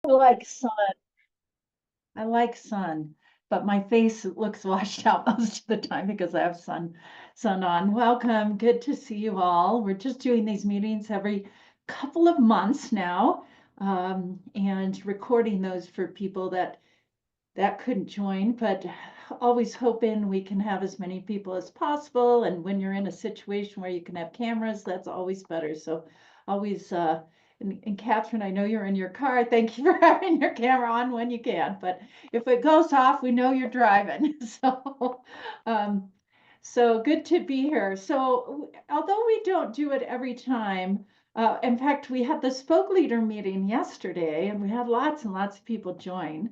I like sun. I like sun, but my face looks washed out most of the time because I have sun on. Welcome. Good to see you all. We're just doing these meetings every couple of months now, and recording those for people that couldn't join, but always hoping we can have as many people as possible. And when you're in a situation where you can have cameras, that's always better. So always, and Catherine, I know you're in your car. Thank you for having your camera on when you can, but if it goes off, we know you're driving. Um, so good to be here. So although we don't do it every time, in fact, we had the spoke leader meeting yesterday and we had lots and lots of people join,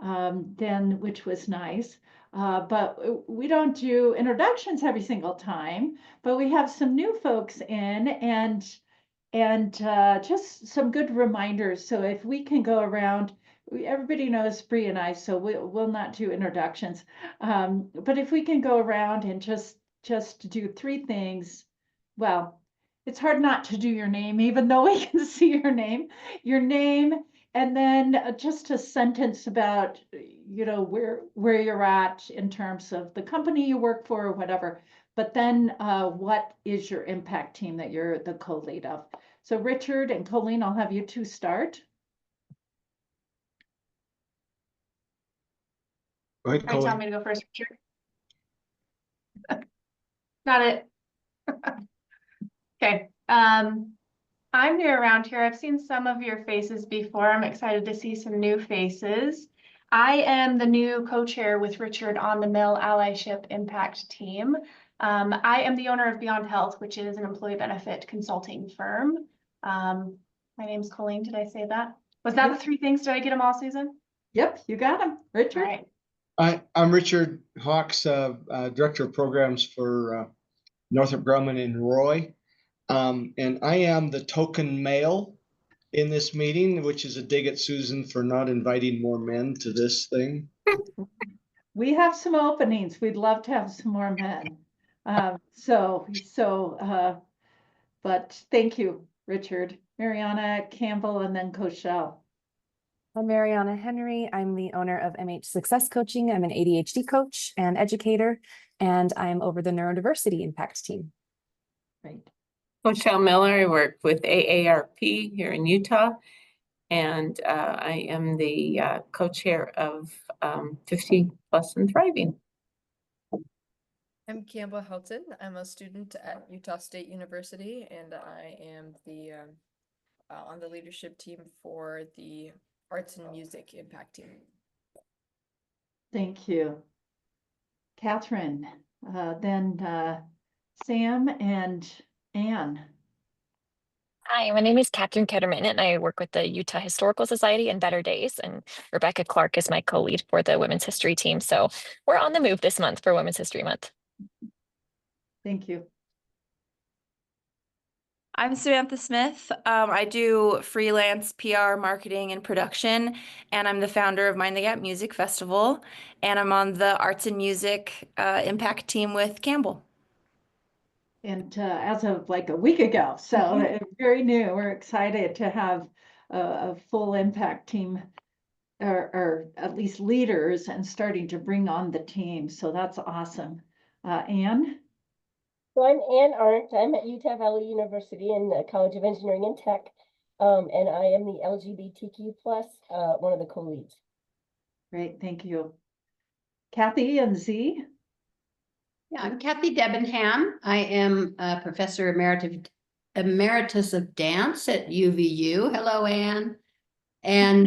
then which was nice. But we don't do introductions every single time, but we have some new folks in and just some good reminders. So if we can go around, everybody knows Bree and I, so we'll not do introductions. But if we can go around and just do three things, well, it's hard not to do your name, even though we can see your name, and then just a sentence about, where you're at in terms of the company you work for or whatever. But then what is your impact team that you're the co-lead of? So Richard and Colleen, I'll have you two start. Go ahead, Are you telling me to go first, Richard? Got it. Okay. I'm new around here. I've seen some of your faces before. I'm excited to see some new faces. I am the new co-chair with Richard on the Mill Allyship Impact team. I am the owner of Beyond Health, which is an employee benefit consulting firm. My name's Colleen. Did I say that? Was that the three things? Did I get them all, Susan? Yep, you got them. Richard? All right. I'm Richard Hawks, Director of Programs for Northrop Grumman and Roy. And I am the token male in this meeting, which is a dig at Susan for not inviting more men to this thing. We have some openings. We'd love to have some more men. But thank you, Richard. Mariana Campbell and then Cochelle. I'm Mariana Henry. I'm the owner of MH Success Coaching. I'm an ADHD coach and educator, and I'm over the neurodiversity impact team. Great. Michelle Miller. I work with AARP here in Utah, and I am the co-chair of 50 Plus and Thriving. I'm Campbell Helton. I'm a student at Utah State University, and I am the on the leadership team for the Arts and Music Impact Team. Thank you. Catherine, then Sam and Anne. Hi, my name is Catherine Ketterman, and I work with the Utah Historical Society and Better Days, and Rebecca Clark is my co-lead for the Women's History team. So we're on the move this month for Women's History Month. Thank you. I'm Samantha Smith. I do freelance PR, marketing, and production, and I'm the founder of Mind the Gap Music Festival, and I'm on the Arts and Music Impact team with Campbell. And as of like a week ago, so very new. We're excited to have a full impact team, or at least leaders, and starting to bring on the team. So that's awesome. Anne? So I'm Ann Arndt. I'm at Utah Valley University in the College of Engineering and Tech, and I am the LGBTQ plus one of the co-leads. Great, thank you. Kathy and Z? Yeah, I'm Kathy Debenham. I am a professor emeritus of dance at UVU. Hello, Anne. And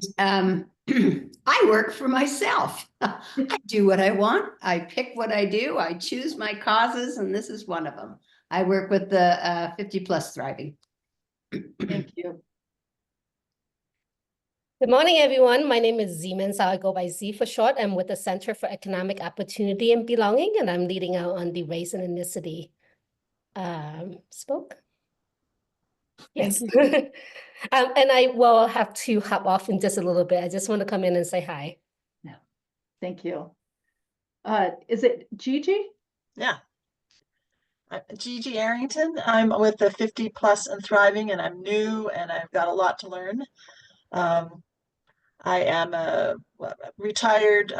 I work for myself. I do what I want. I pick what I do. I choose my causes, and this is one of them. I work with the 50 Plus Thriving. Thank you. Good morning, everyone. My name is Zeman, so I go by Z for short. I'm with the Center for Economic Opportunity and Belonging, and I'm leading out on the race and ethnicity spoke. Yes. And I will have to hop off in just a little bit. I just want to come in and say hi. Yeah, thank you. Is it Gigi? Yeah. Gigi Arrington. I'm with the 50 Plus and Thriving, and I'm new and I've got a lot to learn. I am a retired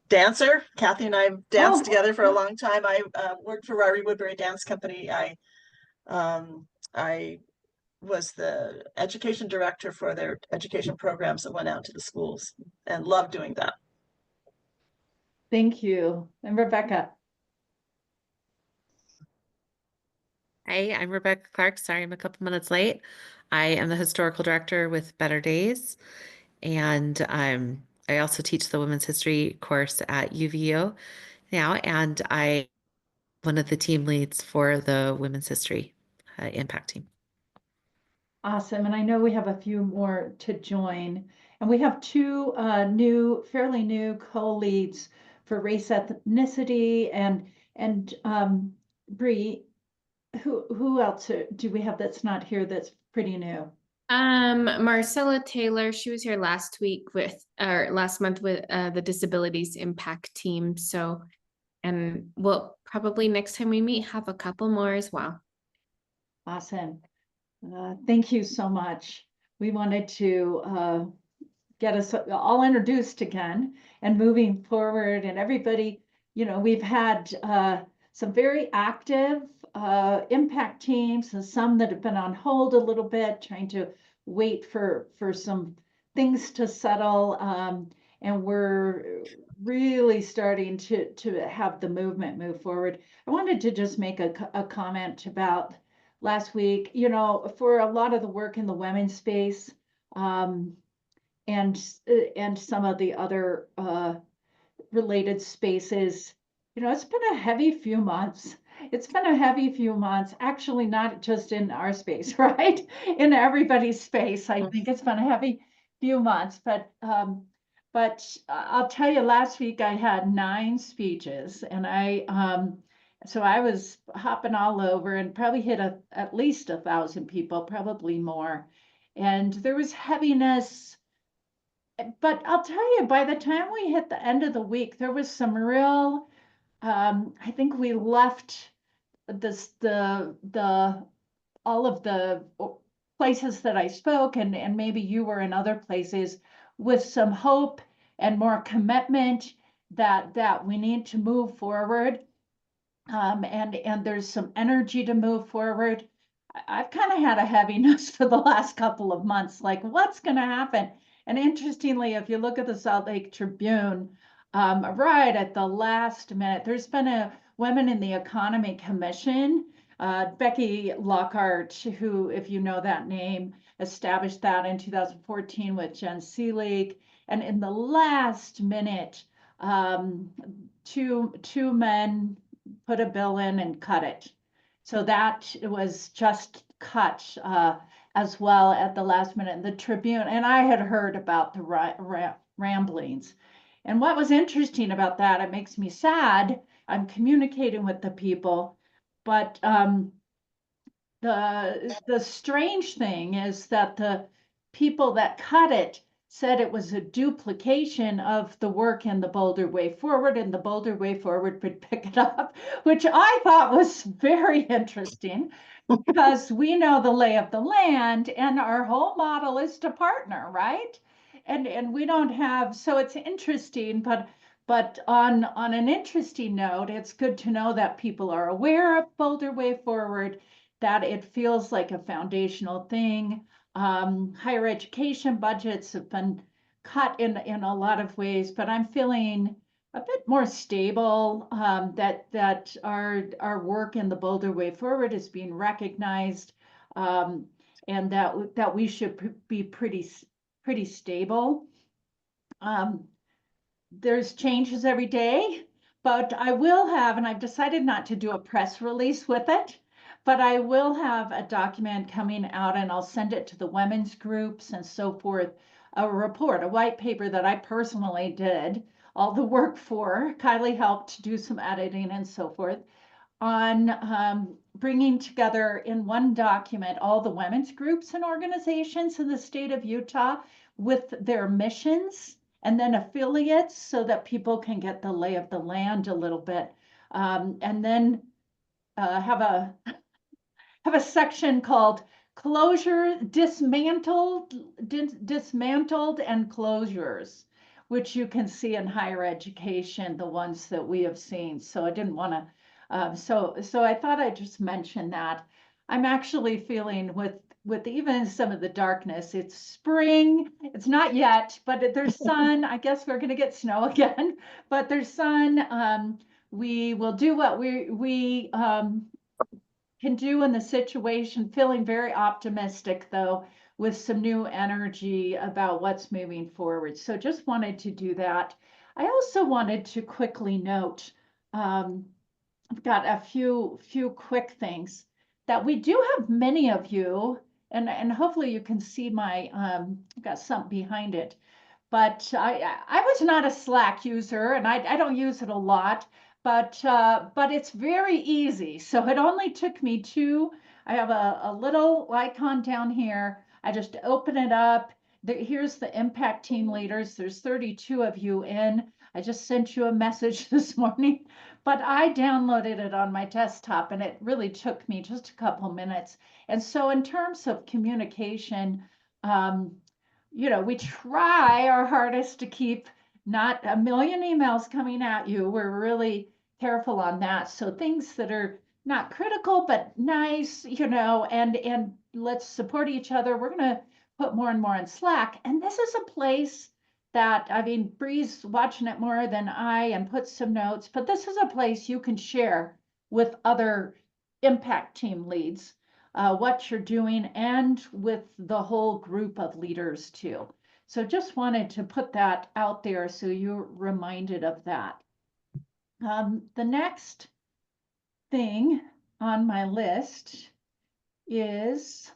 dancer. Kathy and I danced together for a long time. I worked for Ryrie Woodbury Dance Company. I was the education director for their education programs that went out to the schools and loved doing that. Thank you. And Rebecca. Hi, I'm Rebecca Clark. Sorry, I'm a couple minutes late. I am the historical director with Better Days, and I also teach the women's history course at UVU now, and I one of the team leads for the women's history impact team. Awesome. And I know we have a few more to join. And we have two fairly new co-leads for race ethnicity and Bree, who else do we have that's not here that's pretty new? Marcella Taylor, she was here last week or last month with the Disabilities Impact team. So, and we'll probably next time we meet have a couple more as well. Awesome. Thank you so much. We wanted to get us all introduced again and moving forward. And everybody, we've had some very active impact teams and some that have been on hold a little bit, trying to wait for some things to settle. And we're really starting to have the movement move forward. I wanted to just make a comment about last week, for a lot of the work in the women's space, and some of the other related spaces, it's been a heavy few months. It's been a heavy few months, actually, not just in our space, right? In everybody's space. I think it's been a heavy few months, but I'll tell you, last week I had 9 speeches, and so I was hopping all over and probably hit at least 1,000 people, probably more. And there was heaviness. But I'll tell you, by the time we hit the end of the week, there was some real, I think we left all of the places that I spoke, and maybe you were in other places, with some hope and more commitment that we need to move forward. And there's some energy to move forward. I've kind of had a heaviness for the last couple of months, like what's going to happen? And interestingly, if you look at the Salt Lake Tribune, right at the last minute, there's been a Women in the Economy Commission, Becky Lockhart, who, if you know that name, established that in 2014 with Jen Seelig. And in the last minute, two men put a bill in and cut it. So that was just cut as well at the last minute in the Tribune. And I had heard about the ramblings. And what was interesting about that, it makes me sad. I'm communicating with the people, but the strange thing is that the people that cut it said it was a duplication of the work in the Boulder Way Forward, and the Boulder Way Forward would pick it up, which I thought was very interesting because we know the lay of the land and our whole model is to partner, right? And we don't have, so it's interesting, but on an interesting note, it's good to know that people are aware of Boulder Way Forward, that it feels like a foundational thing. Higher education budgets have been cut in a lot of ways, but I'm feeling a bit more stable, that our work in the Boulder Way Forward is being recognized, and that we should be pretty stable. There's changes every day, but I will have, and I've decided not to do a press release with it, but I will have a document coming out, and I'll send it to the women's groups and so forth, a report, a white paper that I personally did all the work for. Kylie helped do some editing and so forth, on bringing together in one document all the women's groups and organizations in the state of Utah with their missions and then affiliates, so that people can get the lay of the land a little bit, and then have a section called dismantled and closures, which you can see in higher education, the ones that we have seen. So I didn't want to, so I thought I'd just mention that. I'm actually feeling with even some of the darkness, it's spring. It's not yet, but there's sun. I guess we're going to get snow again, but there's sun. We will do what we can do in the situation, feeling very optimistic though, with some new energy about what's moving forward. So just wanted to do that. I also wanted to quickly note, I've got a few quick things that we do have many of you, and hopefully you can see my, I've got something behind it. But I was not a Slack user, and I don't use it a lot, but it's very easy. So it only took me I have a little icon down here. I just open it up. Here's the impact team leaders. There's 32 of you in. I just sent you a message this morning, but I downloaded it on my desktop, and it really took me just a couple minutes. And so in terms of communication, we try our hardest to keep not a million emails coming at you. We're really careful on that. So things that are not critical, but nice, and let's support each other. We're going to put more and more in Slack. And this is a place that, I mean, Bree's watching it more than I and put some notes, but this is a place you can share with other impact team leads what you're doing, and with the whole group of leaders too. So just wanted to put that out there so you're reminded of that. The next thing on my list is,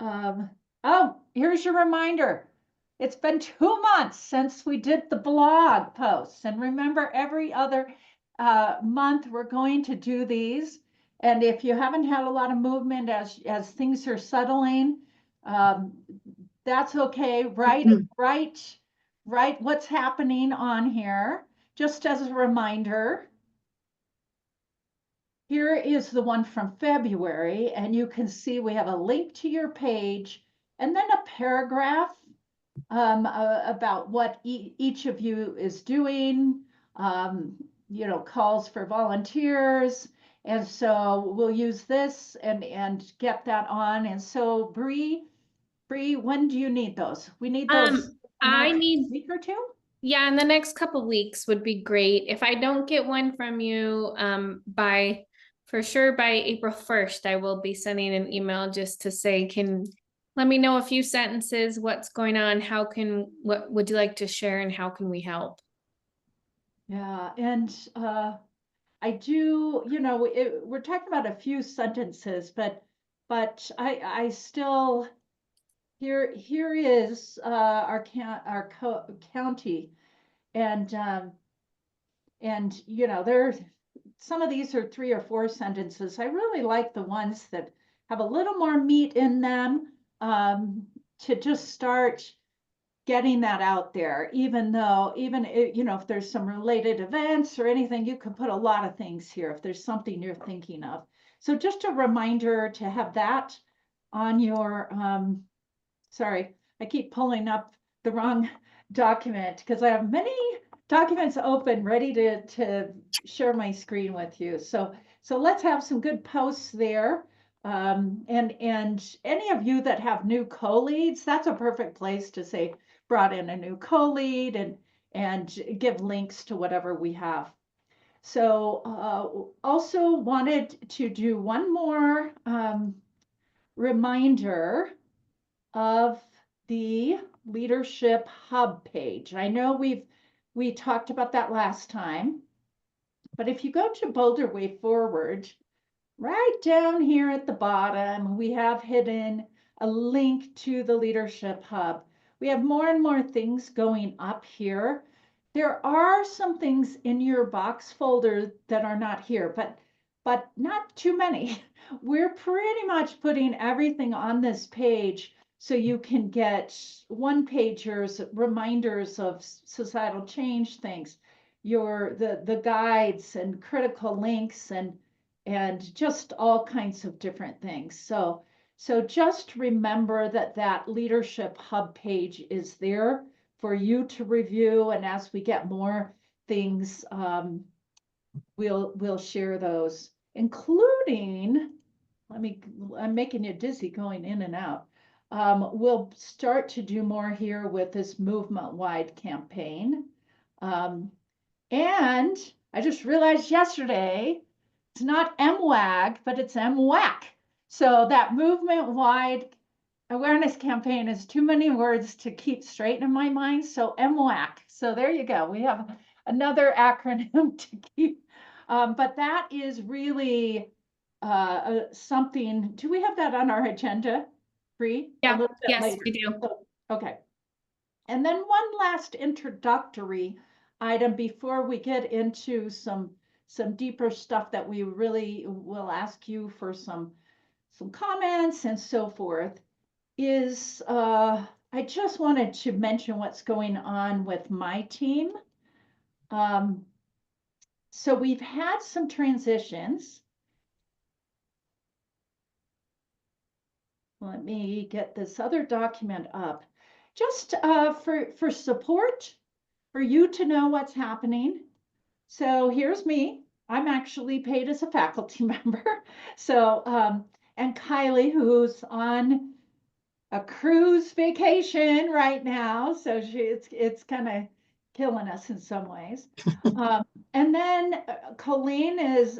oh, here's your reminder. It's been 2 months since we did the blog posts. And remember, every other month we're going to do these. And if you haven't had a lot of movement as things are settling, that's okay. Write what's happening on here. Just as a reminder, here is the one from February, and you can see we have a link to your page and then a paragraph about what each of you is doing, calls for volunteers. And so we'll use this and get that on. And so Bree, when do you need those? We need those I need week or two? Yeah, in the next couple weeks would be great. If I don't get one from you for sure by April 1st, I will be sending an email just to say, let me know a few sentences, what's going on, what would you like to share, and how can we help? Yeah, and I do, we're talking about a few sentences, but I still, here is our county, and there, some of these are 3 or 4 sentences. I really like the ones that have a little more meat in them, to just start getting that out there, even if there's some related events or anything, you can put a lot of things here if there's something you're thinking of. So just a reminder to have that on your, sorry, I keep pulling up the wrong document because I have many documents open ready to share my screen with you. So let's have some good posts there. And any of you that have new co-leads, that's a perfect place to say, brought in a new co-lead, and give links to whatever we have. So also wanted to do one more reminder of the Leadership Hub page. I know we talked about that last time, but if you go to Boulder Way Forward, right down here at the bottom, we have hidden a link to the Leadership Hub. We have more and more things going up here. There are some things in your box folder that are not here, but not too many. We're pretty much putting everything on this page so you can get one-pagers, reminders of societal change things, the guides and critical links, and just all kinds of different things. So So just remember that that Leadership Hub page is there for you to review. And as we get more things, we'll share those, including, I'm making you dizzy going in and out. We'll start to do more here with this movement-wide campaign. And I just realized yesterday, it's not MWAG, but it's MWAC. So that movement-wide awareness campaign is too many words to keep straight in my mind. So MWAC. So there you go. We have another acronym to keep. But that is really something. Do we have that on our agenda? Free? Yeah, A little bit yes, later. we do. So, okay. And then one last introductory item before we get into some deeper stuff that we really will ask you for some comments and so forth is I just wanted to mention what's going on with my team. So we've had some transitions. Let me get this other document up. Just for support, for you to know what's happening. So here's me. I'm actually paid as a faculty member. So, and Kylie, who's on a cruise vacation right now. So it's kind of killing us in some ways. And then Colleen is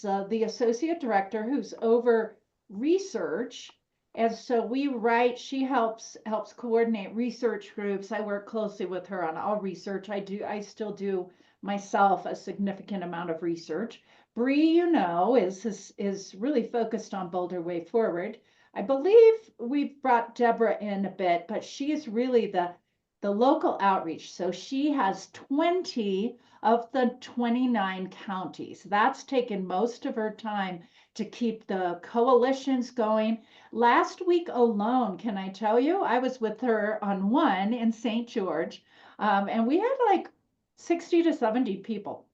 the associate director who's over research. And so we write, she helps coordinate research groups. I work closely with her on all research. I still do myself a significant amount of research. Bree, you know, is really focused on Boulder Way Forward. I believe we've brought Deborah in a bit, but she is really the local outreach. So she has 20 of the 29 counties. That's taken most of her time to keep the coalitions going. Last week alone, can I tell you, I was with her on one in St. George, and we had like 60 to 70 people.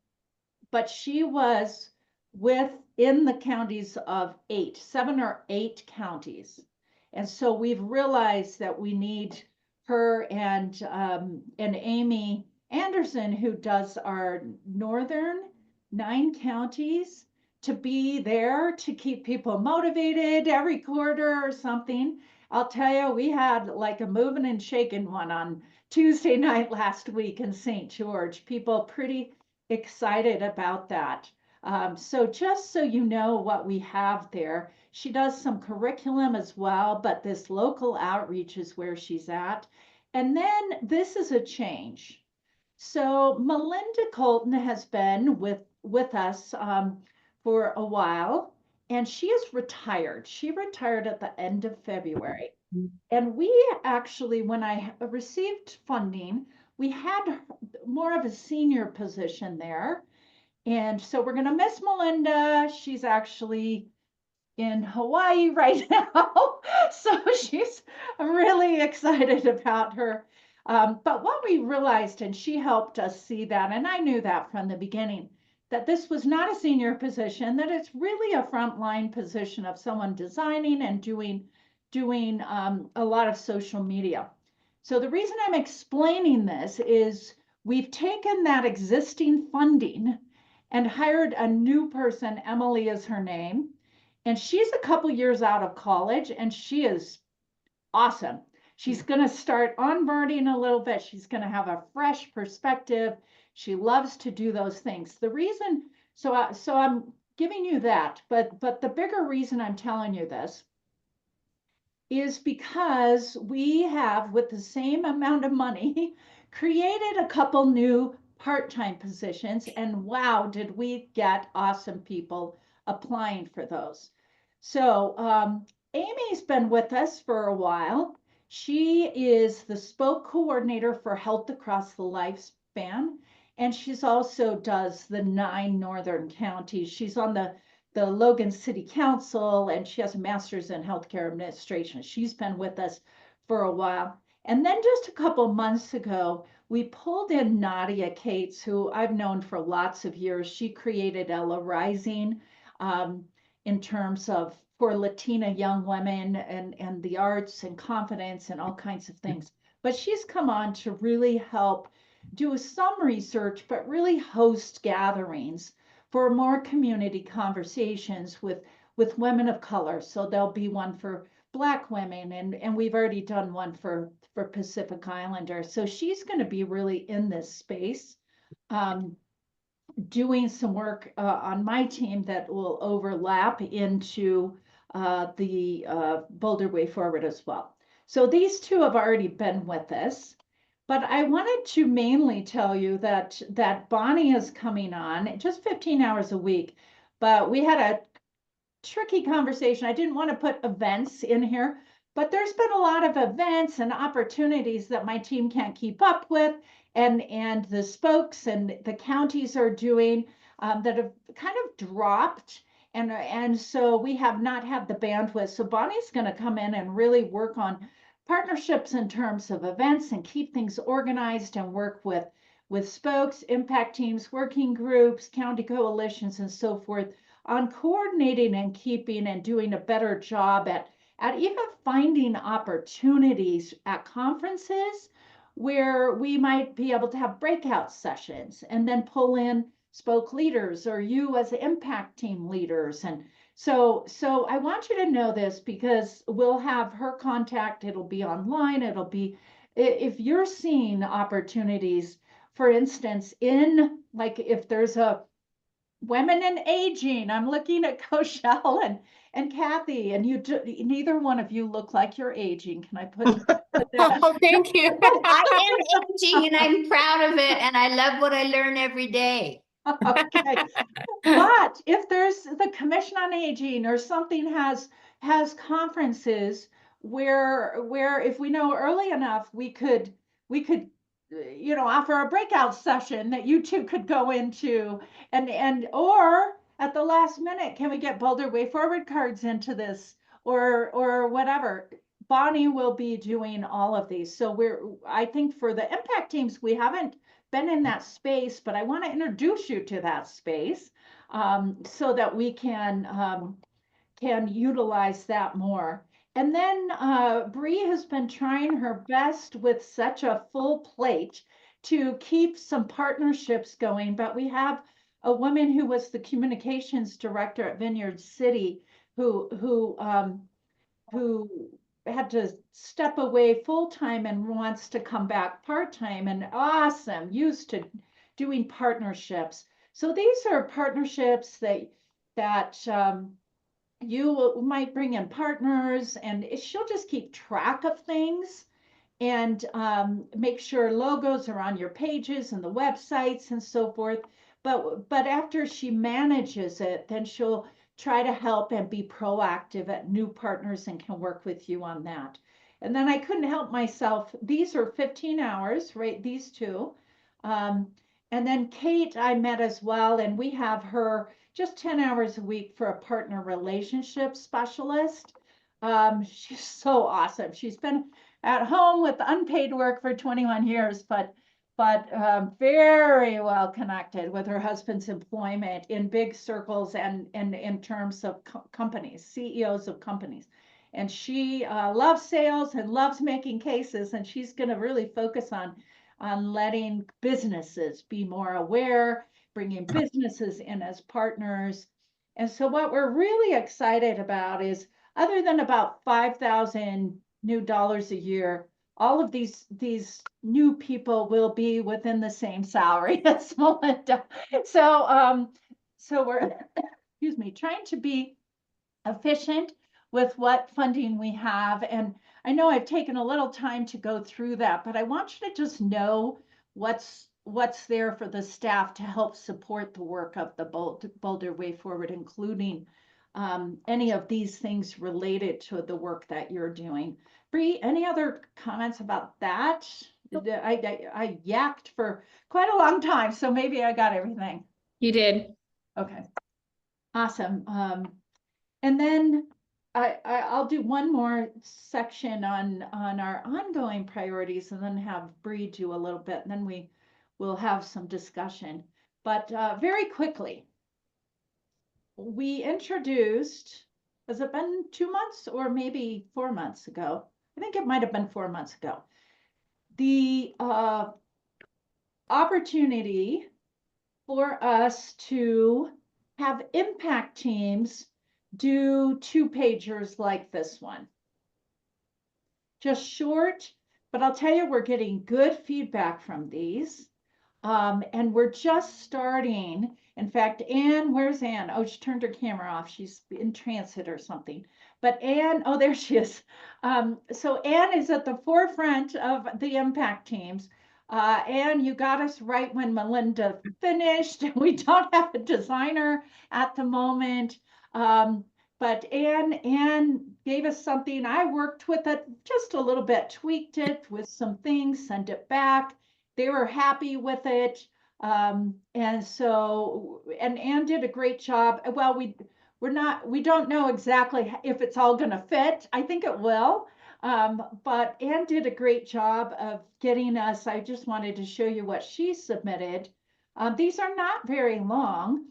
But she was within the counties of 7 or 8 counties. And so we've realized that we need her and Amy Anderson, who does our northern 9 counties, to be there to keep people motivated every quarter or something. I'll tell you, we had like a moving and shaking one on Tuesday night last week in St. George. People pretty excited about that. So just so you know what we have there, she does some curriculum as well, but this local outreach is where she's at. And then this is a change. So Melinda Colton has been with us for a while, and she is retired. She retired at the end of February. And we actually, when I received funding, we had more of a senior position there. And so we're going to miss Melinda. She's actually in Hawaii right now. So I'm really excited about her. But what we realized, and she helped us see that, and I knew that from the beginning, that this was not a senior position, that it's really a frontline position of someone designing and doing a lot of social media. So the reason I'm explaining this is we've taken that existing funding and hired a new person. Emily is her name. And she's a couple years out of college, and she is awesome. She's going to start onboarding a little bit. She's going to have a fresh perspective. She loves to do those things. The reason, so I'm giving you that, but the bigger reason I'm telling you this is because we have, with the same amount of money, created a couple new part-time positions, and wow, did we get awesome people applying for those. So Amy's been with us for a while. She is the spoke coordinator for Health Across the Lifespan, and she's also does the 9 northern counties. She's on the Logan City Council, and she has a master's in healthcare administration. She's been with us for a while. And then just a couple months ago, we pulled in Nadia Cates, who I've known for lots of years. She created Ella Rising in terms of for Latina young women and the arts and confidence and all kinds of things. But she's come on to really help do some research, but really host gatherings for more community conversations with women of color. So there'll be one for Black women, and we've already done one for Pacific Islanders. So she's going to be really in this space, doing some work on my team that will overlap into the Boulder Way Forward as well. So these two have already been with us. But I wanted to mainly tell you that Bonnie is coming on just 15 hours a week. But we had a tricky conversation. I didn't want to put events in here, but there's been a lot of events and opportunities that my team can't keep up with, and the spokes and the counties are doing that have kind of dropped. And so we have not had the bandwidth. So Bonnie's going to come in and really work on partnerships in terms of events and keep things organized and work with spokes, impact teams, working groups, county coalitions, and so forth on coordinating and keeping and doing a better job at even finding opportunities at conferences where we might be able to have breakout sessions and then pull in spoke leaders or you as impact team leaders. And so I want you to know this because we'll have her contact. It'll be online. It'll be, if you're seeing opportunities, for instance, in like if there's a women in aging, I'm looking at Koshel and Kathy, and neither one of you look like you're aging. Can I put that? Oh, thank you. I am aging and I'm proud of it, and I love what I learn every day. Okay. But if there's the Commission on Aging or something has conferences where if we know early enough, we could offer a breakout session that you two could go into, and or at the last minute, can we get Boulder Way Forward cards into this or whatever. Bonnie will be doing all of these. So I think for the impact teams, we haven't been in that space, but I want to introduce you to that space so that we can utilize that more. And then Bree has been trying her best with such a full plate to keep some partnerships going. But we have a woman who was the communications director at Vineyard City who had to step away full time and wants to come back part time, and awesome, used to doing partnerships. So these are partnerships that you might bring in partners, and she'll just keep track of things and make sure logos are on your pages and the websites and so forth. But after she manages it, then she'll try to help and be proactive at new partners and can work with you on that. And then I couldn't help myself. These are 15 hours, right? These two. And then Kate, I met as well, and we have her just 10 hours a week for a partner relationship specialist. She's so awesome. She's been at home with unpaid work for 21 years, but very well connected with her husband's employment in big circles and in terms of companies, CEOs of companies. And she loves sales and loves making cases, and she's going to really focus on letting businesses be more aware, bringing businesses in as partners. And so what we're really excited about is, other than about $5,000 new dollars a year, all of these new people will be within the same salary as Melinda. So we're excuse me, trying to be efficient with what funding we have. And I know I've taken a little time to go through that, but I want you to just know what's there for the staff to help support the work of the Boulder Way Forward, including any of these things related to the work that you're doing. Bree, any other comments about that? I yacked for quite a long time, so maybe I got everything. You did. Okay, awesome. And then I'll do one more section on our ongoing priorities, and then have Bree do a little bit, and then we will have some discussion. But very quickly, we introduced Has it been 2 months or maybe 4 months ago? I think it might have been 4 months ago. The opportunity for us to have impact teams do 2-pagers like this one. Just short, but I'll tell you, we're getting good feedback from these. And we're just starting. In fact, Anne, where's Anne? Oh, she turned her camera off. She's in transit or something. But Anne, oh, there she is. So Anne is at the forefront of the impact teams. Anne, you got us right when Melinda finished. We don't have a designer at the moment. But Anne gave us something. I worked with it just a little bit, tweaked it with some things, sent it back. They were happy with it. And Anne did a great job. Well, we don't know exactly if it's all going to fit. I think it will. But Anne did a great job of getting us. I just wanted to show you what she submitted. These are not very long,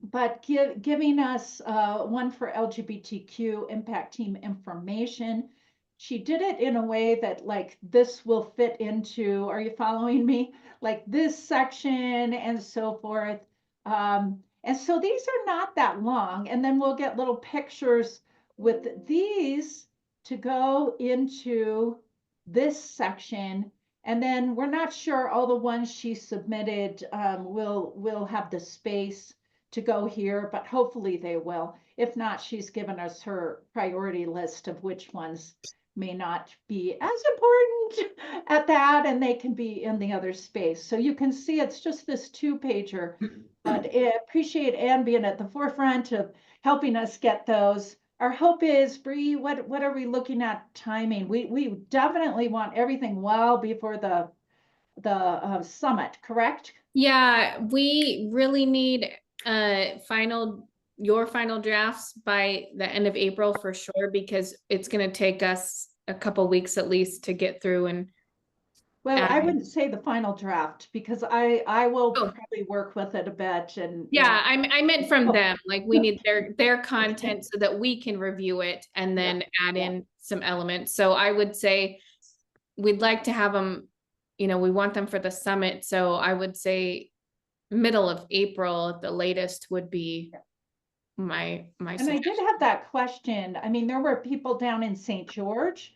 but giving us one for LGBTQ impact team information. She did it in a way that like this will fit into, are you following me? Like this section and so forth. And so these are not that long. And then we'll get little pictures with these to go into this section. And then we're not sure all the ones she submitted will have the space to go here, but hopefully they will. If not, she's given us her priority list of which ones may not be as important at that, and they can be in the other space. So you can see it's just this 2-pager, but I appreciate Anne being at the forefront of helping us get those. Our hope is, Bree, what are we looking at timing? We definitely want everything well before the summit, correct? Yeah, we really need your final drafts by the end of April for sure, because it's going to take us a couple weeks at least to get through. And well, I wouldn't say the final draft because I will probably work with it a bit. And yeah, I meant from them, like we need their content so that we can review it and then add in some elements. So I would say we'd like to have them, we want them for the summit. So I would say middle of April at the latest would be my and suggestion. I did have that question. I mean, there were people down in St. George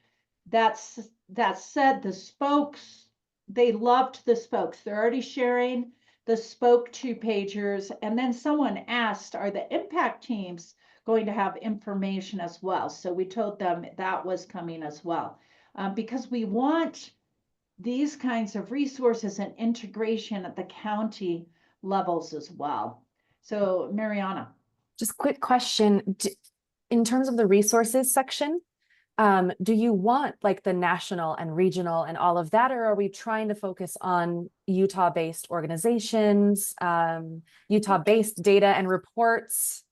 that said the spokes, they loved the spokes. They're already sharing the spoke 2-pagers. And then someone asked, are the impact teams going to have information as well? So we told them that was coming as well, because we want these kinds of resources and integration at the county levels as well. So Mariana. Just quick question. In terms of the resources section, do you want like the national and regional and all of that, or are we trying to focus on Utah-based organizations, Utah-based data and reports?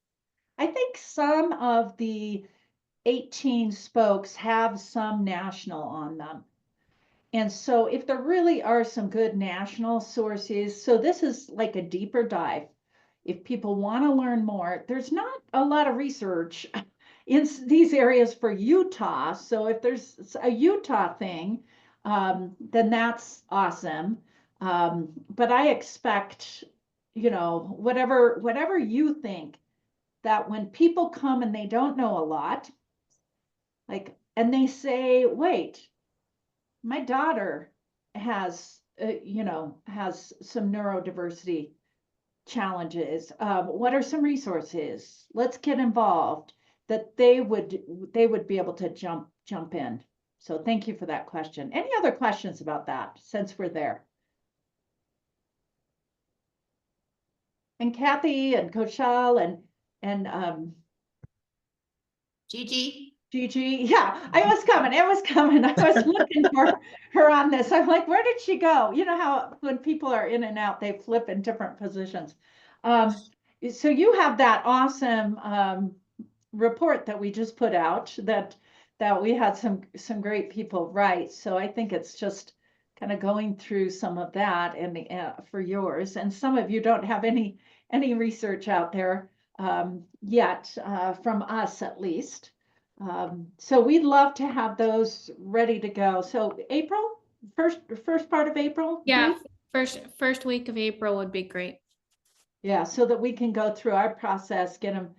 I think some of the 18 spokes have some national on them. And so if there really are some good national sources, so this is like a deeper dive. If people want to learn more, there's not a lot of research in these areas for Utah. So if there's a Utah thing, then that's awesome. But I expect, whatever you think, that when people come and they don't know a lot, and they say, wait, my daughter has some neurodiversity challenges. What are some resources? Let's get involved. That they would be able to jump in. So thank you for that question. Any other questions about that since we're there? And Kathy and Koshal and Gigi. Yeah, I was coming. It was coming. I was looking for her on this. I'm like, where did she go? You know how when people are in and out, they flip in different positions. So you have that awesome report that we just put out that we had some great people write. So I think it's just kind of going through some of that and for yours. And some of you don't have any research out there. yet, from us at least. So we'd love to have those ready to go. So April, first part of April? Yeah, Dee? first week of April would be great. Yeah, so that we can go through our process, get them,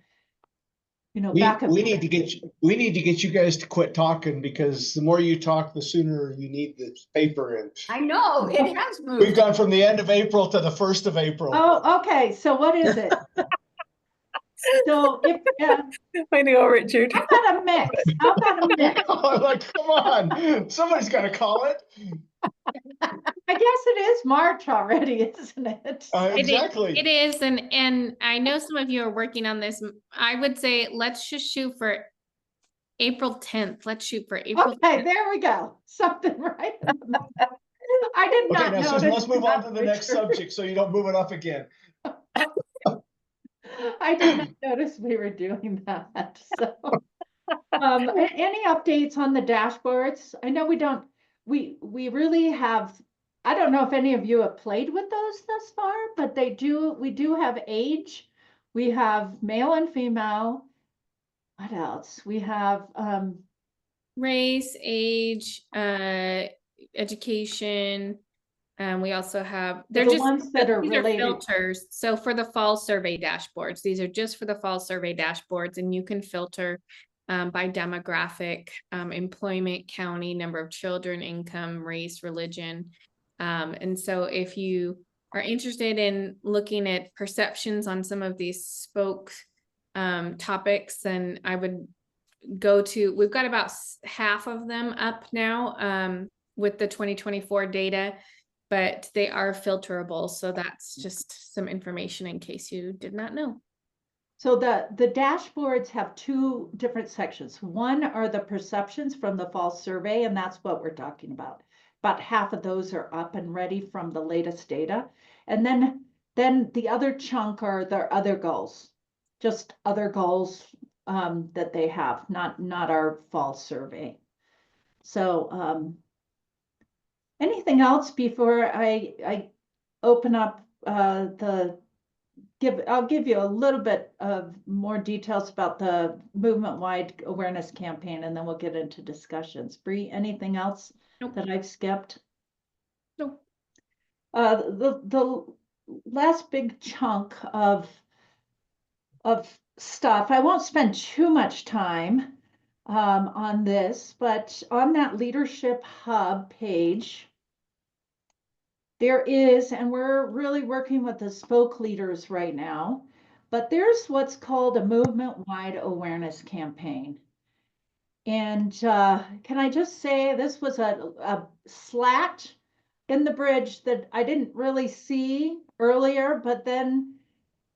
We, back and we need to get you guys to quit talking, because the more you talk, the sooner you need the paper in. I know, it has We've moved. gone from the end of April to the 1st of April. Oh, okay, so what is it? So if, I know, Richard. how about a mix? How about a mix? Like, come on, somebody's got to call it. I guess it is March already, isn't it? Exactly. It is, and I know some of you are working on this. I would say let's just shoot for April 10th. Let's shoot for April. Okay, 10th. there we go. Something right. I did Okay, not now notice. Susan, let's move on to that, the next Richard. subject so you don't move it up again. I did not notice we were doing that. So, any updates on the dashboards? I know we really have. I don't know if any of you have played with those thus far, but we do have age. We have male and female. What else? We have Race, age, education. We also have, they're the just ones that are these related. filters. So for the fall survey dashboards, these are just for the fall survey dashboards, and you can filter by demographic, employment, county, number of children, income, race, religion. And so if you are interested in looking at perceptions on some of these spoke topics, then I would go to, we've got about half of them up now with the 2024 data, but they are filterable. So that's just some information in case you did not know. So the dashboards have two different sections. One are the perceptions from the fall survey, and that's what we're talking about. About half of those are up and ready from the latest data. And then the other chunk are their other goals, just other goals that they have, not our fall survey. So anything else before I open up I'll give you a little bit of more details about the movement-wide awareness campaign, and then we'll get into discussions. Bree, anything else that I've skipped? No. The last big chunk of stuff, I won't spend too much time on this, but on that Leadership Hub page, there is, and we're really working with the spoke leaders right now, but there's what's called a movement-wide awareness campaign. And can I just say, this was a slat in the bridge that I didn't really see earlier, but then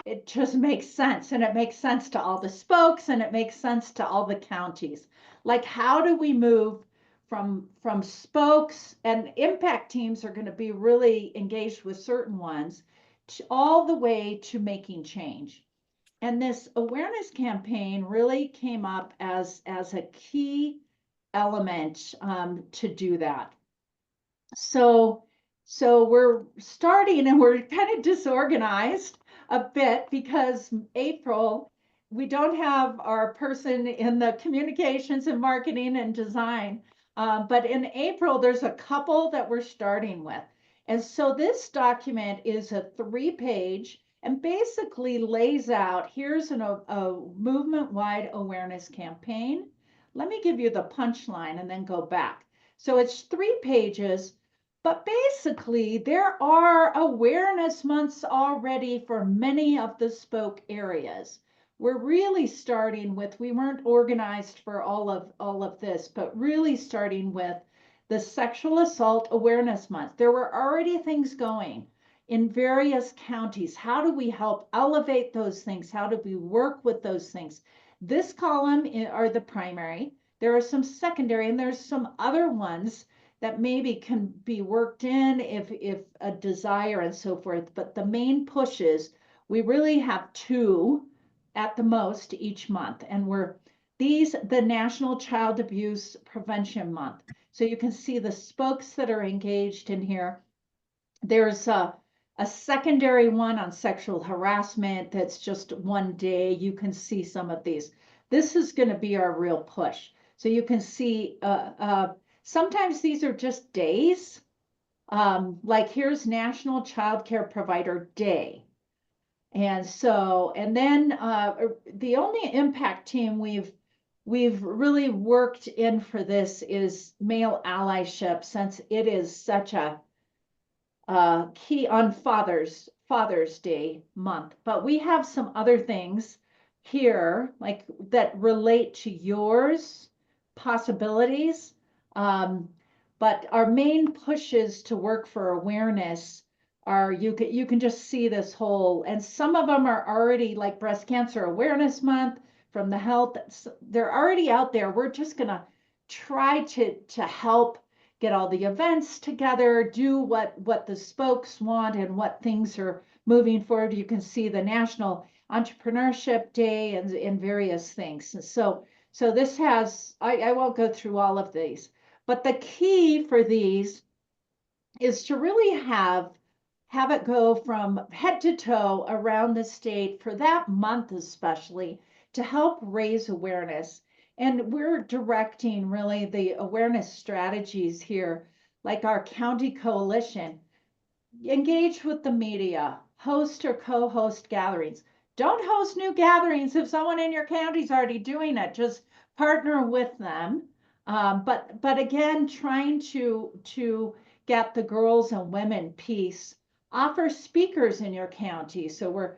it just makes sense, and it makes sense to all the spokes, and it makes sense to all the counties. Like, how do we move from spokes, and impact teams are going to be really engaged with certain ones, to all the way to making change. And this awareness campaign really came up as a key element to do that. So we're starting, and we're kind of disorganized a bit because April, we don't have our person in the communications and marketing and design. But in April, there's a couple that we're starting with. And so this document is a 3-page and basically lays out, here's a movement-wide awareness campaign. Let me give you the punchline and then go back. So it's 3 pages, but basically there are awareness months already for many of the spoke areas. We're really starting with, we weren't organized for all of this, but really starting with the Sexual Assault Awareness Month. There were already things going in various counties. How do we help elevate those things? How do we work with those things? This column are the primary. There are some secondary, and there's some other ones that maybe can be worked in if a desire and so forth. But the main pushes, we really have 2 at the most each month. And the National Child Abuse Prevention Month. So you can see the spokes that are engaged in here. There's a secondary one on sexual harassment that's just one day. You can see some of these. This is going to be our real push. So you can see sometimes these are just days. Like here's National Child Care Provider Day. And so, and then the only impact team we've really worked in for this is male allyship, since it is such a key on Father's Day month. But we have some other things here like that relate to yours possibilities. But our main pushes to work for awareness are you can just see this whole, and some of them are already like Breast Cancer Awareness Month from the health. They're already out there. We're just gonna try to help get all the events together, do what the spokes want and what things are moving forward. You can see the National Entrepreneurship Day and various things. So this has, I won't go through all of these, but the key for these is to really have it go from head to toe around the state for that month, especially to help raise awareness. And we're directing really the awareness strategies here, like our county coalition. Engage with the media, host or co-host gatherings. Don't host new gatherings if someone in your county is already doing it. Just partner with them. But again, trying to get the girls and women piece. Offer speakers in your county. So we're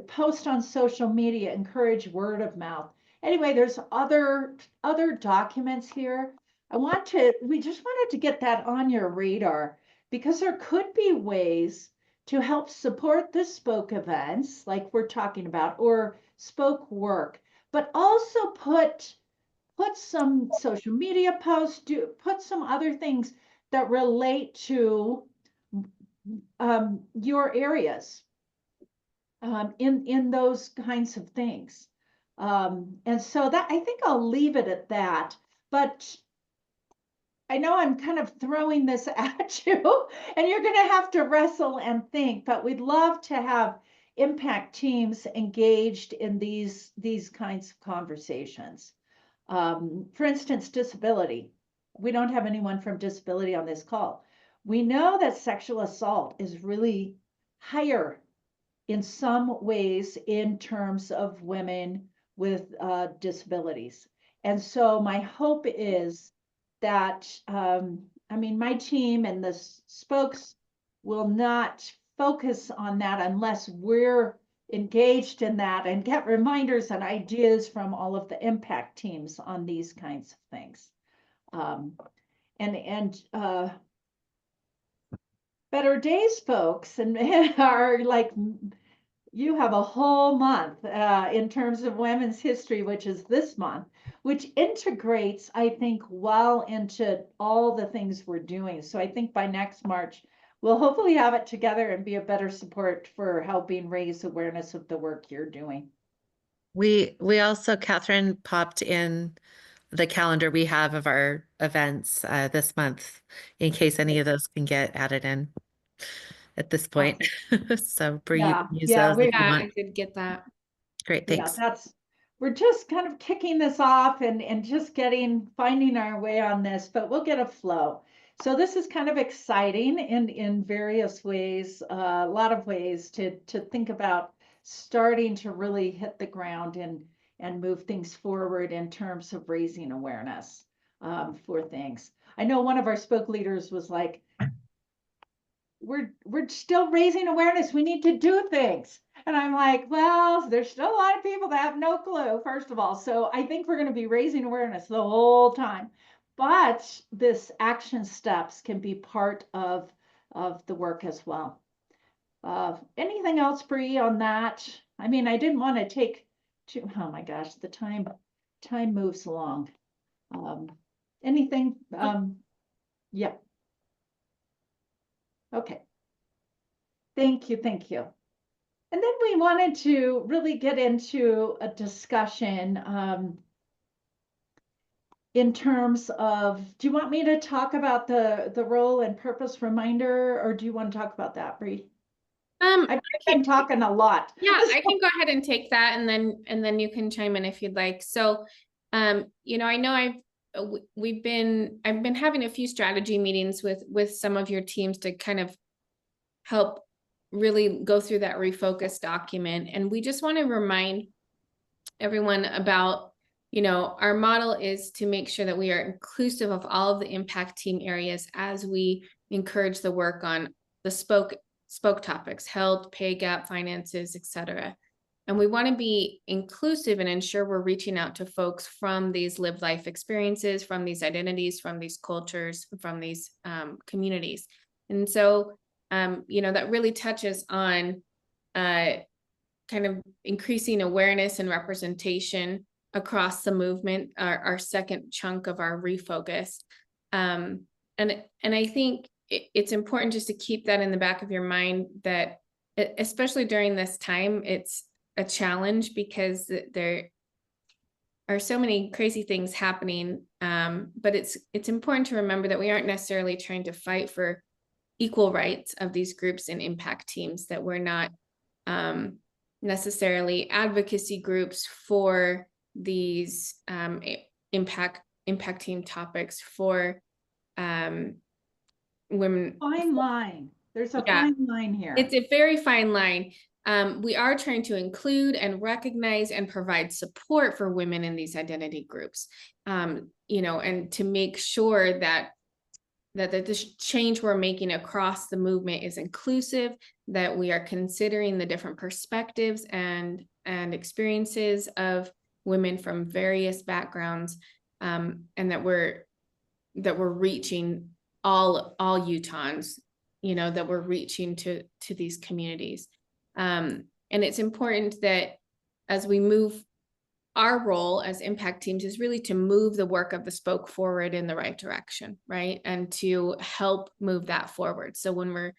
post on social media, encourage word of mouth. Anyway, there's other documents here. We just wanted to get that on your radar, because there could be ways to help support the spoke events like we're talking about, or spoke work, but also put some social media posts, put some other things that relate to your areas in those kinds of things. And so that, I think I'll leave it at that. But I know I'm kind of throwing this at you, and you're going to have to wrestle and think, but we'd love to have impact teams engaged in these kinds of conversations. For instance, disability. We don't have anyone from disability on this call. We know that sexual assault is really higher in some ways in terms of women with disabilities. And so my hope is that, I mean, my team and the spokes will not focus on that unless we're engaged in that and get reminders and ideas from all of the impact teams on these kinds of things. Better Days folks and are like, you have a whole month in terms of women's history, which is this month, which integrates, I think, well into all the things we're doing. So I think by next March, we'll hopefully have it together and be a better support for helping raise awareness of the work you're doing. We also, Catherine, popped in the calendar we have of our events this month, in case any of those can get added in at this point. So you can use those if you Yeah, want. I did get that. Great, thanks. Yeah, we're just kind of kicking this off and just finding our way on this, but we'll get a flow. So this is kind of exciting in various ways, a lot of ways to think about starting to really hit the ground and move things forward in terms of raising awareness for things. I know one of our spoke leaders was like, we're still raising awareness. We need to do things. And I'm like, well, there's still a lot of people that have no clue, first of all. So I think we're going to be raising awareness the whole time. But this action steps can be part of the work as well. Anything else, Bree, on that? I mean, I didn't want to take too, oh my gosh, the time moves along. Anything? Yeah. Okay. Thank you. And then we wanted to really get into a discussion in terms of, do you want me to talk about the role and purpose reminder, or do you want to talk about that, Bree? I think I'm talking a lot. Yeah, I can go ahead and take that, and then you can chime in if you'd like. So, you know, I know I've been having a few strategy meetings with some of your teams to kind of help really go through that refocus document. And we just want to remind everyone about, you know, our model is to make sure that we are inclusive of all of the impact team areas as we encourage the work on the spoke topics: health, pay gap, finances, etc. And we want to be inclusive and ensure we're reaching out to folks from these lived life experiences, from these identities, from these cultures, from these communities. And so, you know, that really touches on kind of increasing awareness and representation across the movement, our second chunk of our refocus. And I think it's important just to keep that in the back of your mind, that especially during this time, it's a challenge because there are so many crazy things happening. But it's important to remember that we aren't necessarily trying to fight for equal rights of these groups and impact teams, that we're not necessarily advocacy groups for these impact team topics for women. Fine line. There's a fine line here. It's a very fine line. We are trying to include and recognize and provide support for women in these identity groups, you know, and to make sure that the change we're making across the movement is inclusive, that we are considering the different perspectives and experiences of women from various backgrounds, and that we're reaching all Utahns, you know, that we're reaching to these communities. And it's important that as we move, our role as impact teams is really to move the work of the spoke forward in the right direction, right? And to help move that forward. So when we're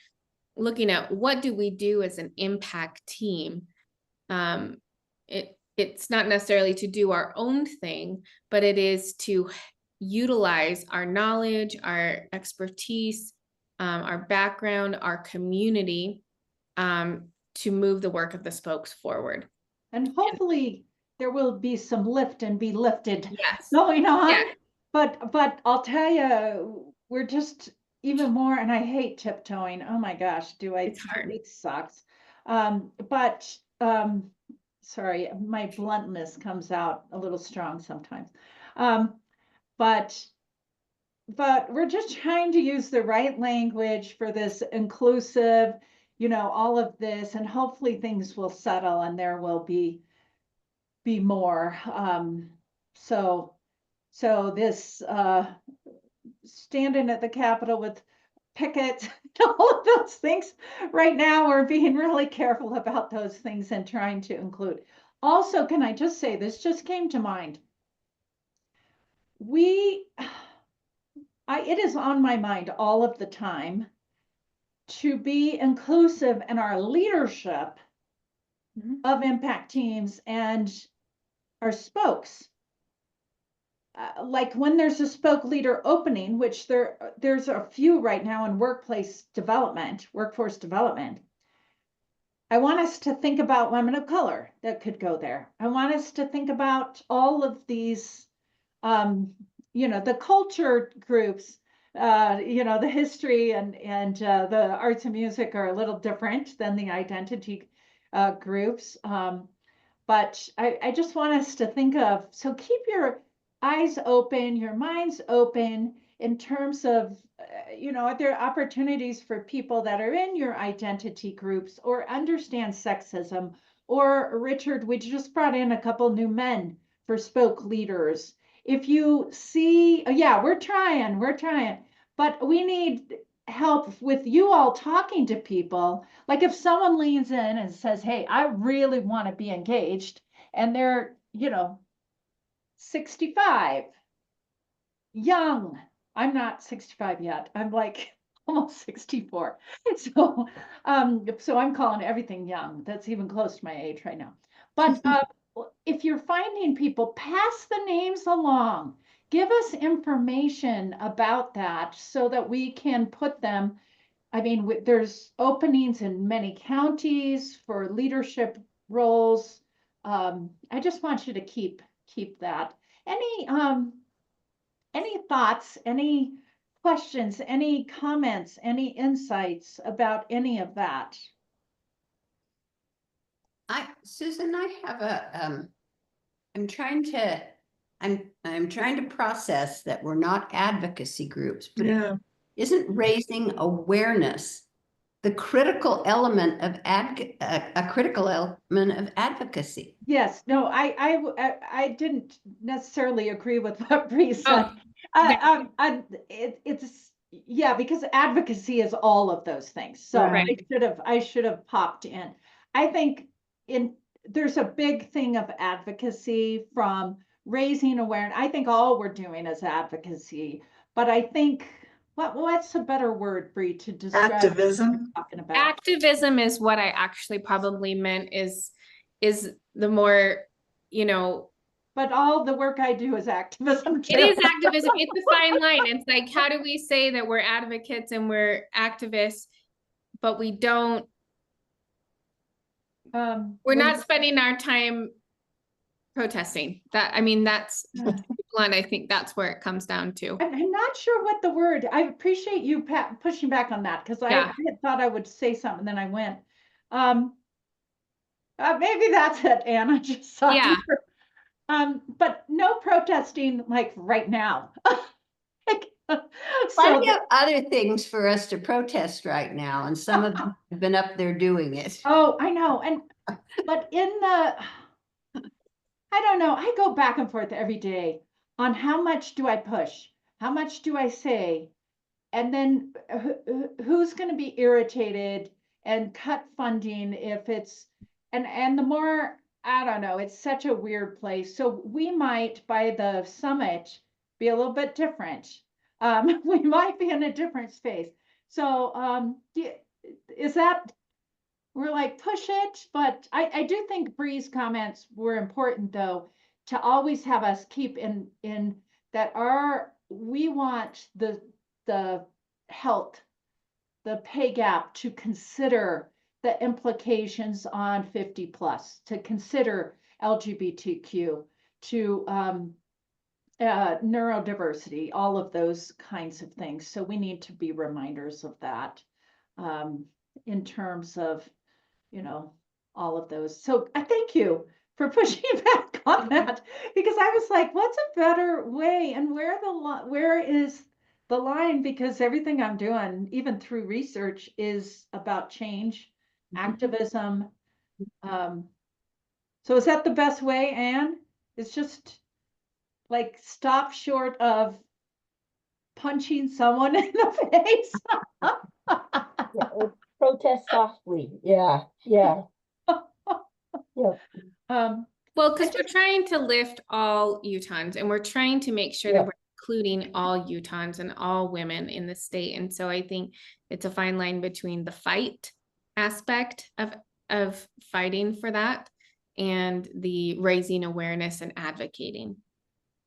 looking at what do we do as an impact team, it's not necessarily to do our own thing, but it is to utilize our knowledge, our expertise, our background, our community, to move the work of the spokes forward. And hopefully there will be some lift and be lifted yes. going on. Yeah. But I'll tell you, we're just even more, and I hate tiptoeing. Oh my gosh, it's hard. It sucks. Sorry, my bluntness comes out a little strong sometimes. But we're just trying to use the right language for this inclusive, you know, all of this, and hopefully things will settle and there will be more. So this standing at the Capitol with pickets, all of those things, right now we're being really careful about those things and trying to include. Also, can I just say, this just came to mind. It is on my mind all of the time to be inclusive in our leadership of impact teams and our spokes. Like when there's a spoke leader opening, which there's a few right now in workforce development, I want us to think about women of color that could go there. I want us to think about all of these, you know, the culture groups, you know, the history and the arts and music are a little different than the identity groups. But I just want us to think of, so keep your eyes open, your minds open in terms of, you know, are there opportunities for people that are in your identity groups or understand sexism? Or Richard, we just brought in a couple new men for spoke leaders. If you see, yeah, we're trying, but we need help with you all talking to people. Like if someone leans in and says, hey, I really want to be engaged, and they're, you know, 65, young. I'm not 65 yet. I'm like almost 64. So I'm calling everything young. That's even close to my age right now. But if you're finding people, pass the names along. give us information about that so that we can put them. I mean, there's openings in many counties for leadership roles. I just want you to keep that. Any thoughts, any questions, any comments, any insights about any of that? Susan, I have a, I'm trying to process that we're not advocacy groups, but Yeah. isn't raising awareness the critical element of a critical element of advocacy? Yes, no, I didn't necessarily agree with what Bree said. okay. It's yeah, because advocacy is all of those things. So Right. I should have popped in. I think there's a big thing of advocacy from raising awareness. I think all we're doing is advocacy, but I think what's a better word, Bree, to describe what Activism. we're talking about? Activism is what I actually probably meant is the more, you know, But all the work I do is activism too. it is activism. It's a fine line. It's like, how do we say that we're advocates and we're activists, but we don't, we're not spending our time protesting. That, I mean, that's blunt. I think that's where it comes down to. I'm not sure what the word, I appreciate you pushing back on that, because I had thought I would say something, then I went. Maybe that's it, Anne. I just saw Yeah. but no protesting like right now. Plenty of other things for us to protest right now, and some of them have been up there doing it. Oh, I know. But I don't know, I go back and forth every day on how much do I push? How much do I say? And then who's going to be irritated and cut funding if it's, and the more, I don't know, it's such a weird place. So we might, by the summit, be a little bit different. We might be in a different space. So is that, we're like, push it, but I do think Bree's comments were important, though, to always have us keep in that we want the health, the pay gap, to consider the implications on 50 plus, to consider LGBTQ, to neurodiversity, all of those kinds of things. So we need to be reminders of that in terms of, all of those. So I thank you for pushing back on that, because I was like, what's a better way, and where is the line? Because everything I'm doing, even through research, is about change, activism. So is that the best way, Anne? It's just like stop short of punching someone in the face. Yeah, or protest softly. Yeah. Yeah. Well, because we're trying to lift all Utahns, and we're trying to make sure that we're including all Utahns and all women in the state. And so I think it's a fine line between the fight aspect of fighting for that and the raising awareness and advocating.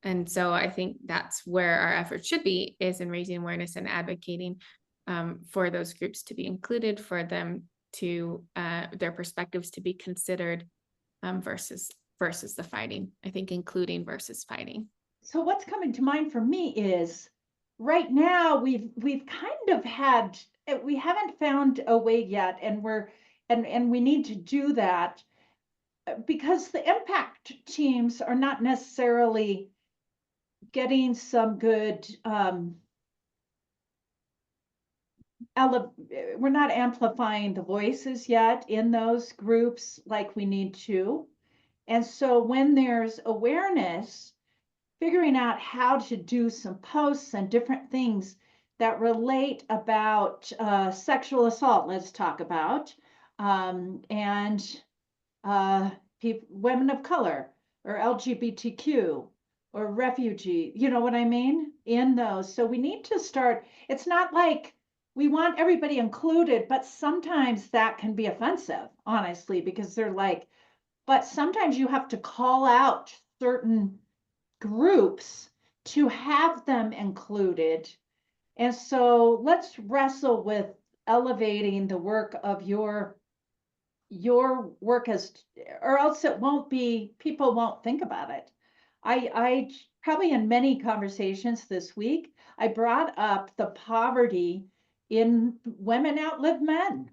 And so I think that's where our efforts should be, is in raising awareness and advocating for those groups to be included, for them to their perspectives to be considered versus the fighting. I think including versus fighting. So what's coming to mind for me is right now we've kind of had, we haven't found a way yet, and we need to do that, because the impact teams are not necessarily getting some good we're not amplifying the voices yet in those groups like we need to. And so when there's awareness, figuring out how to do some posts and different things that relate about sexual assault, let's talk about, and women of color, or LGBTQ, or refugee, you know what I mean, in those. So we need to start, it's not like we want everybody included, but sometimes that can be offensive, honestly, because they're like, but sometimes you have to call out certain groups to have them included. And so let's wrestle with elevating the work of your work as, or else it won't be, people won't think about it. I probably in many conversations this week, I brought up the poverty in women outlive men.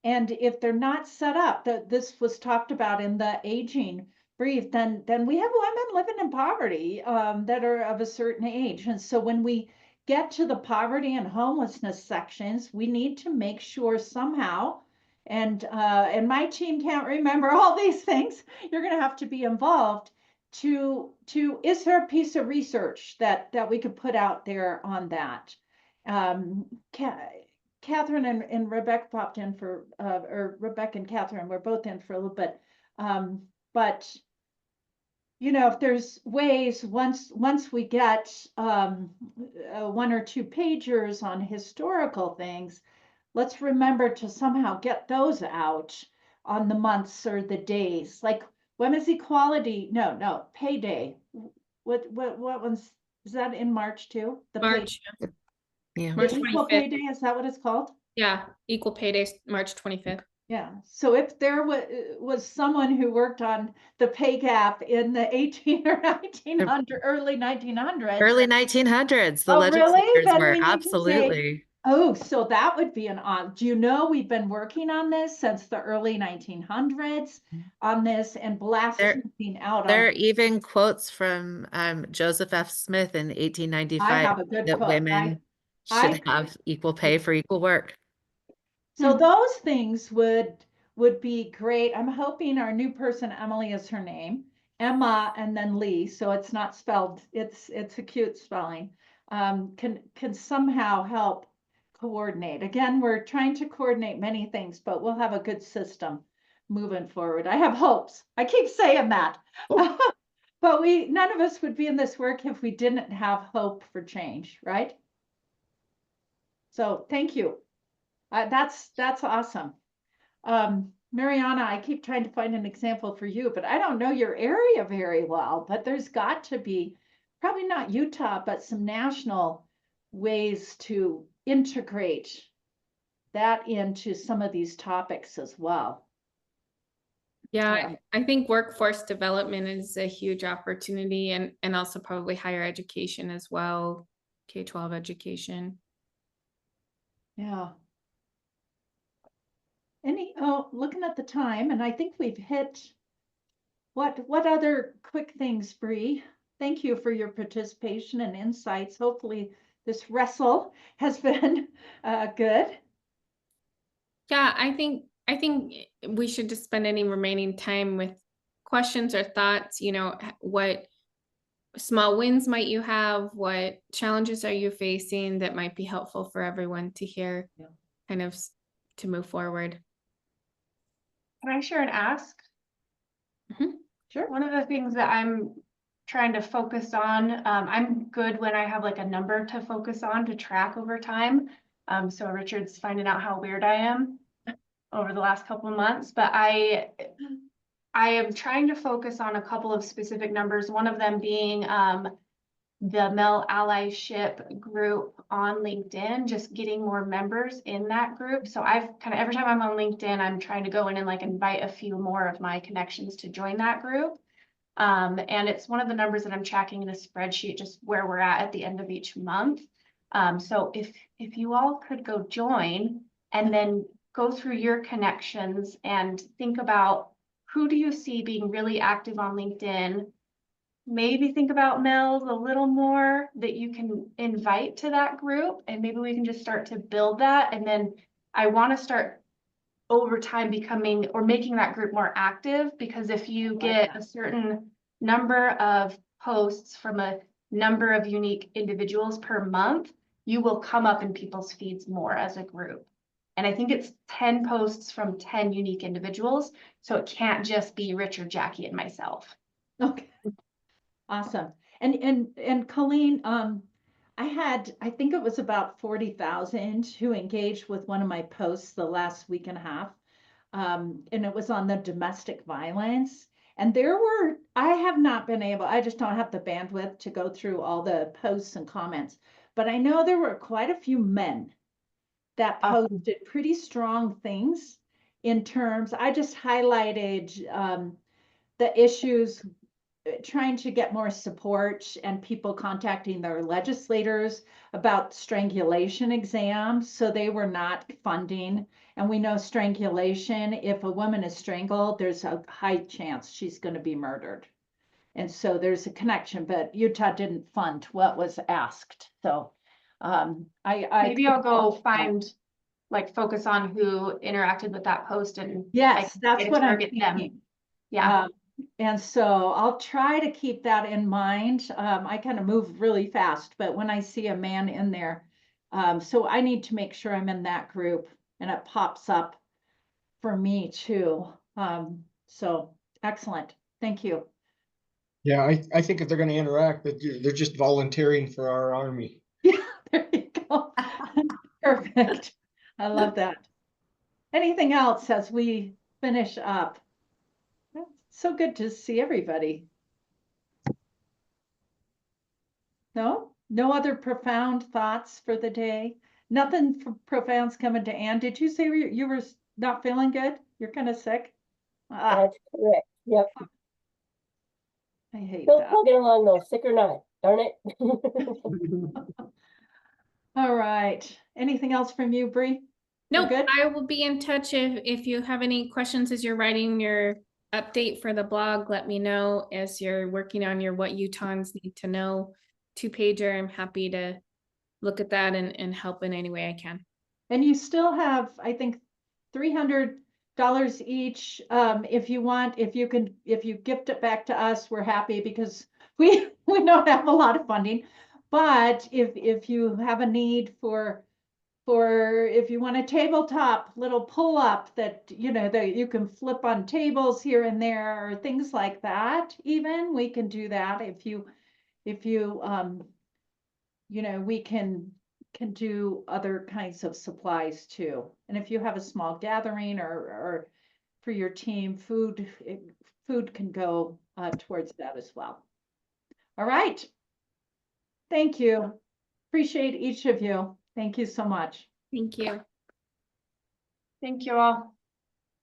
And if they're not set up, that this was talked about in the aging brief, then we have women living in poverty that are of a certain age. And so when we get to the poverty and homelessness sections, we need to make sure somehow, and my team can't remember all these things, you're going to have to be involved to is there a piece of research that we could put out there on that? Catherine and Rebecca popped in for, or Rebecca and Catherine were both in for a little bit. But, you know, if there's ways, once we get 1 or 2 pagers on historical things, let's remember to somehow get those out on the months or the days. Like Women's Equality, no, Pay Day. What one's, is that in March too? The March. Yeah. The March Equal 25th. Pay Day, is that what it's called? Yeah, Equal Pay Day, March 25th. Yeah, so if there was someone who worked on the pay gap in the 18 or 1900, early 1900s. Early 1900s, the Oh, really? legislators Then were we need to say, absolutely. oh, so that would be an odd. Do you know we've been working on this since the early 1900s on this and blasting out There are on. even quotes from Joseph F. Smith in 1895 I have a good that quote. women should have equal pay for equal work. So those things would be great. I'm hoping our new person, Emily is her name, Emma and then Lee, so it's not spelled, it's a cute spelling, can somehow help coordinate. Again, we're trying to coordinate many things, but we'll have a good system moving forward. I have hopes. I keep saying that. But none of us would be in this work if we didn't have hope for change, right? So thank you. That's awesome. Mariana, I keep trying to find an example for you, but I don't know your area very well, but there's got to be, probably not Utah, but some national ways to integrate that into some of these topics as well. Yeah, I think workforce development is a huge opportunity and also probably higher education as well, K-12 education. Yeah. Looking at the time, and I think we've hit, what other quick things, Bree? Thank you for your participation and insights. Hopefully this wrestle has been good. Yeah, I think we should just spend any remaining time with questions or thoughts, you know, what small wins might you have? What challenges are you facing that might be helpful for everyone to hear, kind of to move forward? Can I share an ask? Sure. One of the things that I'm trying to focus on, I'm good when I have like a number to focus on to track over time. So Richard's finding out how weird I am over the last couple of months, but I am trying to focus on a couple of specific numbers. One of them being the Male Allyship group on LinkedIn, just getting more members in that group. So I've kind of, every time I'm on LinkedIn, I'm trying to go in and like invite a few more of my connections to join that group. And it's one of the numbers that I'm tracking in a spreadsheet, just where we're at the end of each month. So if you all could go join and then go through your connections and think about who do you see being really active on LinkedIn, maybe think about males a little more that you can invite to that group, and maybe we can just start to build that. And then I want to start over time becoming or making that group more active, because if you get a certain number of posts from a number of unique individuals per month, you will come up in people's feeds more as a group. And I think it's 10 posts from 10 unique individuals. So it can't just be Richard, Jackie, and myself. Okay. Awesome. And Colleen, I think it was about 40,000 who engaged with one of my posts the last week and a half. And it was on the domestic violence. And there were I have not been able, I just don't have the bandwidth to go through all the posts and comments, but I know there were quite a few men that posted pretty strong things in terms, I just highlighted the issues, trying to get more support and people contacting their legislators about strangulation exams. So they were not funding. And we know strangulation, if a woman is strangled, there's a high chance she's going to be murdered. And so there's a connection, but Utah didn't fund what was asked. So maybe I'll go find, like, focus on who interacted with that post and yes, that's what I'm target thinking. them. Yeah. And so I'll try to keep that in mind. I kind of move really fast, but when I see a man in there, so I need to make sure I'm in that group and it pops up for me too. So excellent. Thank you. Yeah, I think if they're going to interact, that they're just volunteering for our army. Yeah, there you go. Perfect. I love that. Anything else as we finish up? So good to see everybody. No? No other profound thoughts for the day? Nothing profound's coming to Anne. Did you say you were not feeling good? You're kind of sick? That's correct. Yep. I hate Still that. plugging along though, sick or not. Darn it. All right. Anything else from you, Bree? Nope, good? I will be in touch if you have any questions as you're writing your update for the blog. Let me know as you're working on your what Utahns need to know 2-pager. I'm happy to look at that and help in any way I can. And you still have, I think, $300 each. If you want, if you gift it back to us, we're happy because we don't have a lot of funding. But if you have a need for if you want a tabletop little pull up that that you can flip on tables here and there or things like that, even we can do that. If you we can do other kinds of supplies too. And if you have a small gathering or for your team, food can go towards that as well. All right. Thank you. Appreciate each of you. Thank you so much. Thank you. Thank you all.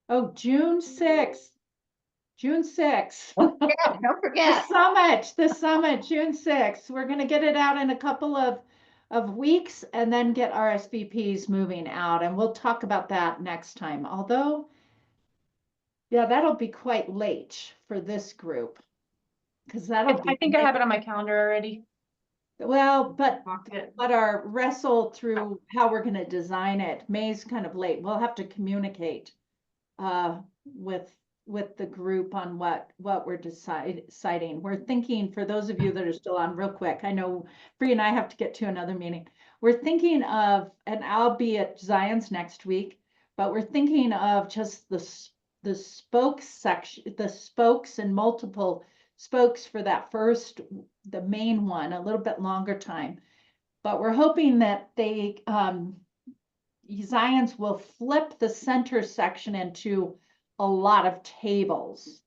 Oh, June 6th. June 6th. Don't forget. The summit, June 6th. We're going to get it out in a couple of weeks and then get RSVPs moving out. And we'll talk about that next time. Although, yeah, that'll be quite late for this group. Because that'll be. I think I have it on my calendar already. Well, but our wrestle through how we're going to design it. May's kind of late. We'll have to communicate with the group on what we're deciding. We're thinking, for those of you that are still on, real quick, I know Bree and I have to get to another meeting. We're thinking of, and I'll be at Zion's next week, but we're thinking of just the spokes section, the spokes and multiple spokes for that first, the main one, a little bit longer time. But we're hoping that they Zion's will flip the center section into a lot of tables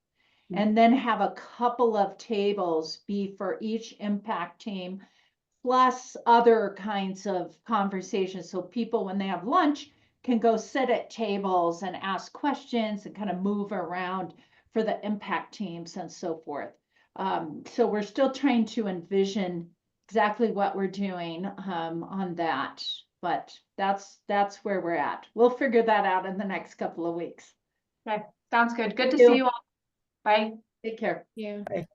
and then have a couple of tables be for each impact team, plus other kinds of conversations. So people, when they have lunch, can go sit at tables and ask questions and kind of move around for the impact teams and so forth. So we're still trying to envision exactly what we're doing on that, but that's where we're at. We'll figure that out in the next couple of weeks. Okay, sounds good. Good to see you all. Bye. Take care. Yeah. Bye.